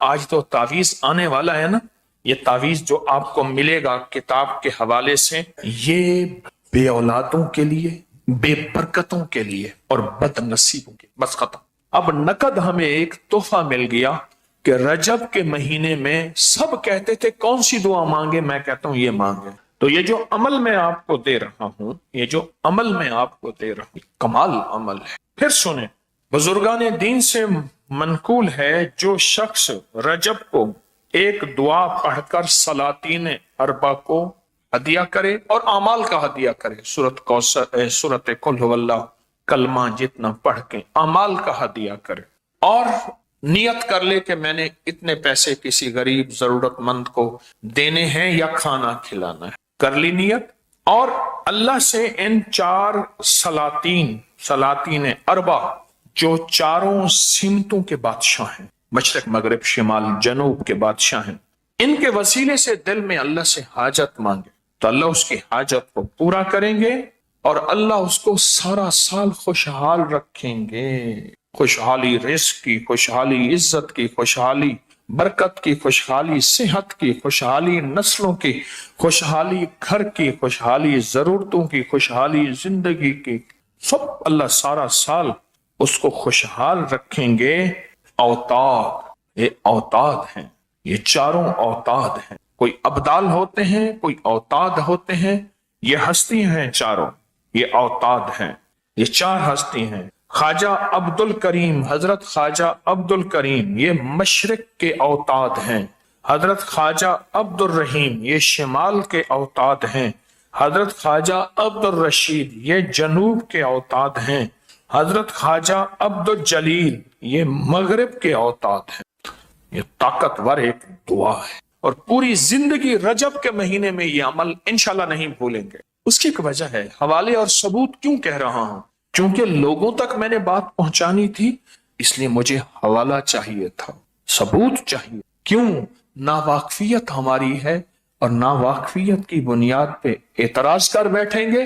آج تو تعویذ آنے والا ہے نا، یہ تعویذ جو آپ کو ملے گا کتاب کے حوالے سے، یہ بے اولادوں کے لیے، بے برکتوں کے لیے اور بد نصیبوں کے، بس ختم۔ اب نقد ہمیں ایک تحفہ مل گیا کہ رجب کے مہینے میں سب کہتے تھے کون سی دعا مانگے، میں کہتا ہوں یہ مانگے۔ تو یہ جو عمل میں آپ کو دے رہا ہوں، یہ جو عمل میں آپ کو دے رہا ہوں، کمال عمل ہے۔ پھر سنیں، بزرگان دین سے منقول ہے جو شخص رجب کو ایک دعا پڑھ کر سلاطین اربع کو ہدیہ کرے اور اعمال کا ہدیہ کرے، سورت قل هو اللہ کلمہ جتنا پڑھ کے اعمال کا ہدیہ کرے، اور نیت کر لے کہ میں نے اتنے پیسے کسی غریب ضرورت مند کو دینے ہیں یا کھانا کھلانا ہے، کر لی نیت، اور اللہ سے ان چار سلاطین اربع جو چاروں سمتوں کے بادشاہ ہیں، مشرق مغرب شمال جنوب کے بادشاہ ہیں، ان کے وسیلے سے دل میں اللہ سے حاجت مانگے تو اللہ اس کی حاجت کو پورا کریں گے، اور اللہ اس کو سارا سال خوشحال رکھیں گے، خوشحالی رزق کی، خوشحالی عزت کی، خوشحالی برکت کی، خوشحالی صحت کی، خوشحالی نسلوں کی، خوشحالی گھر کی، خوشحالی ضرورتوں کی، خوشحالی زندگی کی، سب اللہ سارا سال اس کو خوشحال رکھیں گے۔ اوتاد، یہ اوتاد ہیں، یہ چاروں اوتاد ہیں، کوئی ابدال ہوتے ہیں، کوئی اوتاد ہوتے ہیں، یہ ہستی ہیں چاروں، یہ اوتاد ہیں، یہ چار ہستی ہیں۔ خواجہ عبد الکریم، حضرت خواجہ عبد الکریم یہ مشرق کے اوتاد ہیں، حضرت خواجہ عبد الرحیم یہ شمال کے اوتاد ہیں، حضرت خواجہ عبد الرشید یہ جنوب کے اوتاد ہیں، حضرت خواجہ عبد الجلیل یہ مغرب کے اوتاد ہیں۔ یہ طاقتور ایک دعا ہے، اور پوری زندگی رجب کے مہینے میں یہ عمل انشاءاللہ نہیں بھولیں گے۔ اس کی ایک وجہ ہے، حوالے اور ثبوت کیوں کہہ رہا ہوں؟ چونکہ لوگوں تک میں نے بات پہنچانی تھی، اس لیے مجھے حوالہ چاہیے تھا، ثبوت چاہیے۔ کیوں؟ ناواقفیت ہماری ہے، اور ناواقفیت کی بنیاد پہ اعتراض کر بیٹھیں گے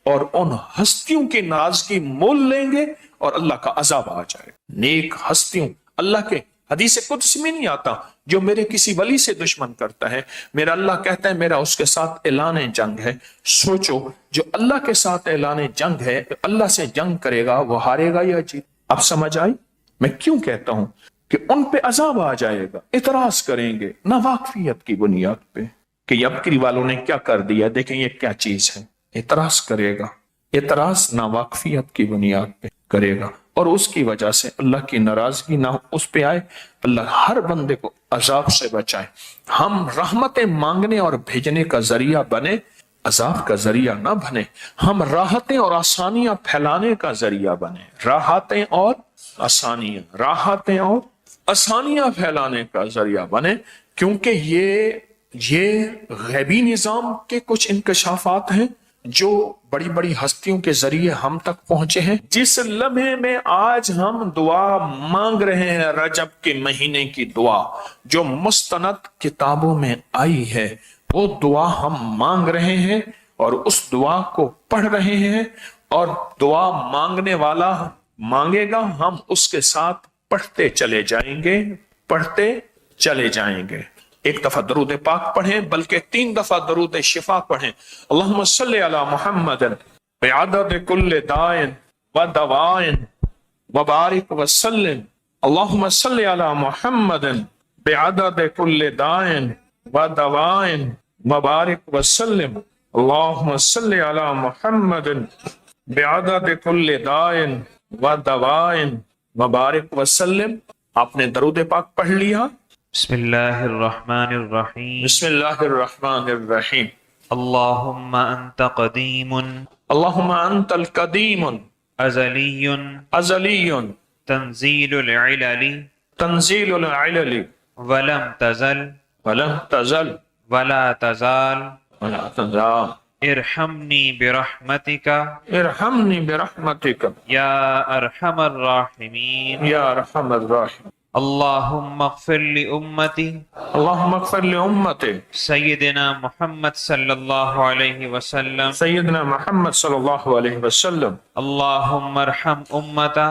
اور ان ہستیوں کی ناراضگی مول لیں گے اور اللہ کا عذاب آ جائے۔ نیک ہستیوں، اللہ کے حدیث قدسی میں نہیں آتا جو میرے کسی ولی سے دشمن کرتا ہے، میرا اللہ کہتا ہے میرا اس کے ساتھ اعلان جنگ ہے۔ سوچو، جو اللہ کے ساتھ اعلان جنگ ہے، اللہ سے جنگ کرے گا، وہ ہارے گا یا جیت؟ اب سمجھ آئی میں کیوں کہتا ہوں کہ ان پہ عذاب آ جائے گا، اعتراض کریں گے ناواقفیت کی بنیاد پہ کہ یبکری والوں نے کیا کر دیا، دیکھیں یہ کیا چیز ہے، اعتراض کرے گا، اعتراض ناواقفیت کی بنیاد پہ کرے گا، اور اس کی وجہ سے اللہ کی ناراضگی نہ اس پہ آئے، اللہ ہر بندے کو عذاب سے بچائے۔ ہم رحمتیں مانگنے اور بھیجنے کا ذریعہ بنے، عذاب کا ذریعہ نہ بنے۔ ہم راحتیں اور آسانیاں پھیلانے کا ذریعہ بنے، راحتیں اور آسانیاں پھیلانے کا ذریعہ بنے، کیونکہ یہ غیبی نظام کے کچھ انکشافات ہیں جو بڑی بڑی ہستیوں کے ذریعے ہم تک پہنچے ہیں۔ جس لمحے میں آج ہم دعا مانگ رہے ہیں، رجب کے مہینے کی دعا جو مستند کتابوں میں آئی ہے، وہ دعا ہم مانگ رہے ہیں اور اس دعا کو پڑھ رہے ہیں، اور دعا مانگنے والا مانگے گا، ہم اس کے ساتھ پڑھتے چلے جائیں گے۔ ایک دفعہ درود پاک پڑھیں، بلکہ 3 دفعہ درود شفا پڑھیں۔ اللہم صلی علی محمد بعدد کل دائن و دوائن وبارک وسلم۔ اللہم صلی علی محمد بعدد کل دائن و دوائن وبارک وسلم۔ اللہم صلی علی محمد بعدد کل دائن و دوائن وبارک وسلم۔ آپ نے درود پاک پڑھ لیا۔ بسم اللہ الرحمن الرحیم۔ بسم اللہ الرحمن الرحیم۔ اللہم انت قدیم اللہم انت القدیم ازلی ازلی تنزیل العلل تنزیل العلل ولم تزل ولم تزل ولا تزال ولا تزال ارحمنی برحمتک ارحمنی برحمتک یا ارحم الراحمین۔ یا ارحم الراحمین۔ اللہم اغفر لامتی اللہم اغفر لامتی سیدنا محمد صلی اللہ علیہ وسلم۔ سیدنا محمد صلی اللہ علیہ وسلم۔ اللہم ارحم امتا